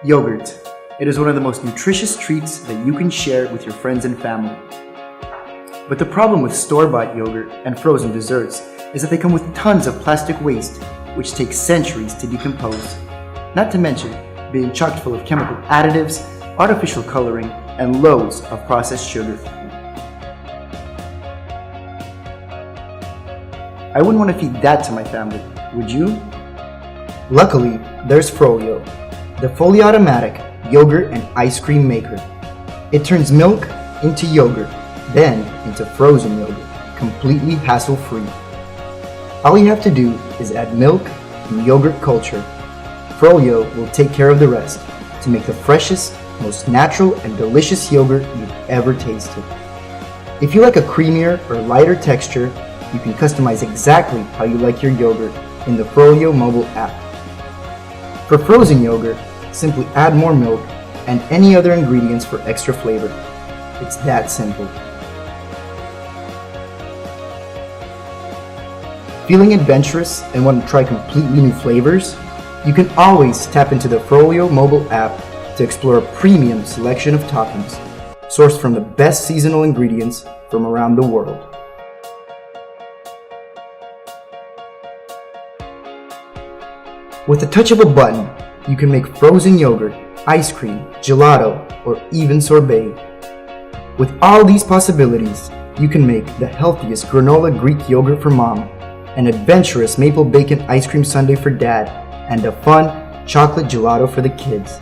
Yogurt. It is one of the most nutritious treats that you can share with your friends and family. But the problem with store-bought yogurt and frozen desserts is that they come with tons of plastic waste, which takes centuries to decompose. Not to mention being chock full of chemical additives, artificial coloring, and loads of processed sugar. I wouldn't want to feed that to my family, would you? Luckily, there's Frolyo, the fully automatic yogurt and ice cream maker. It turns milk into yogurt, then into frozen yogurt, completely hassle-free. All you have to do is add milk and yogurt culture. Frolyo will take care of the rest to make the freshest, most natural and delicious yogurt you've ever tasted. If you like a creamier or lighter texture, you can customize exactly how you like your yogurt in the Frolyo Mobile app. For frozen yogurt, simply add more milk and any other ingredients for extra flavor. It's that simple. Feeling adventurous and want to try completely new flavors? You can always tap into the Frolyo Mobile app to explore a premium selection of toppings, sourced from the best seasonal ingredients from around the world. With the touch of a button, you can make frozen yogurt, ice cream, gelato, or even sorbet. With all these possibilities, you can make the healthiest granola Greek yogurt for mom, an adventurous maple bacon ice cream sundae for dad, and a fun chocolate gelato for the kids.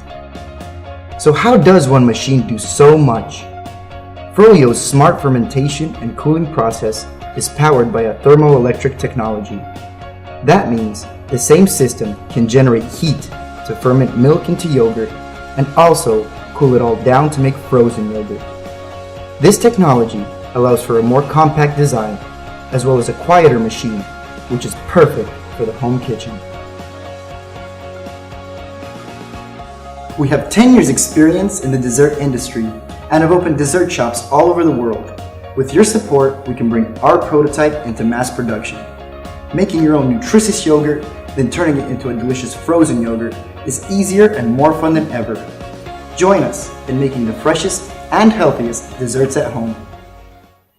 So how does one machine do so much? Frolyo's smart fermentation and cooling process is powered by a thermoelectric technology. That means the same system can generate heat to ferment milk into yogurt and also cool it all down to make frozen yogurt. This technology allows for a more compact design as well as a quieter machine, which is perfect for the home kitchen. We have 10 years experience in the dessert industry and have opened dessert shops all over the world. With your support, we can bring our prototype into mass production. Making your own nutritious yogurt, then turning it into a delicious frozen yogurt is easier and more fun than ever. Join us in making the freshest and healthiest desserts at home.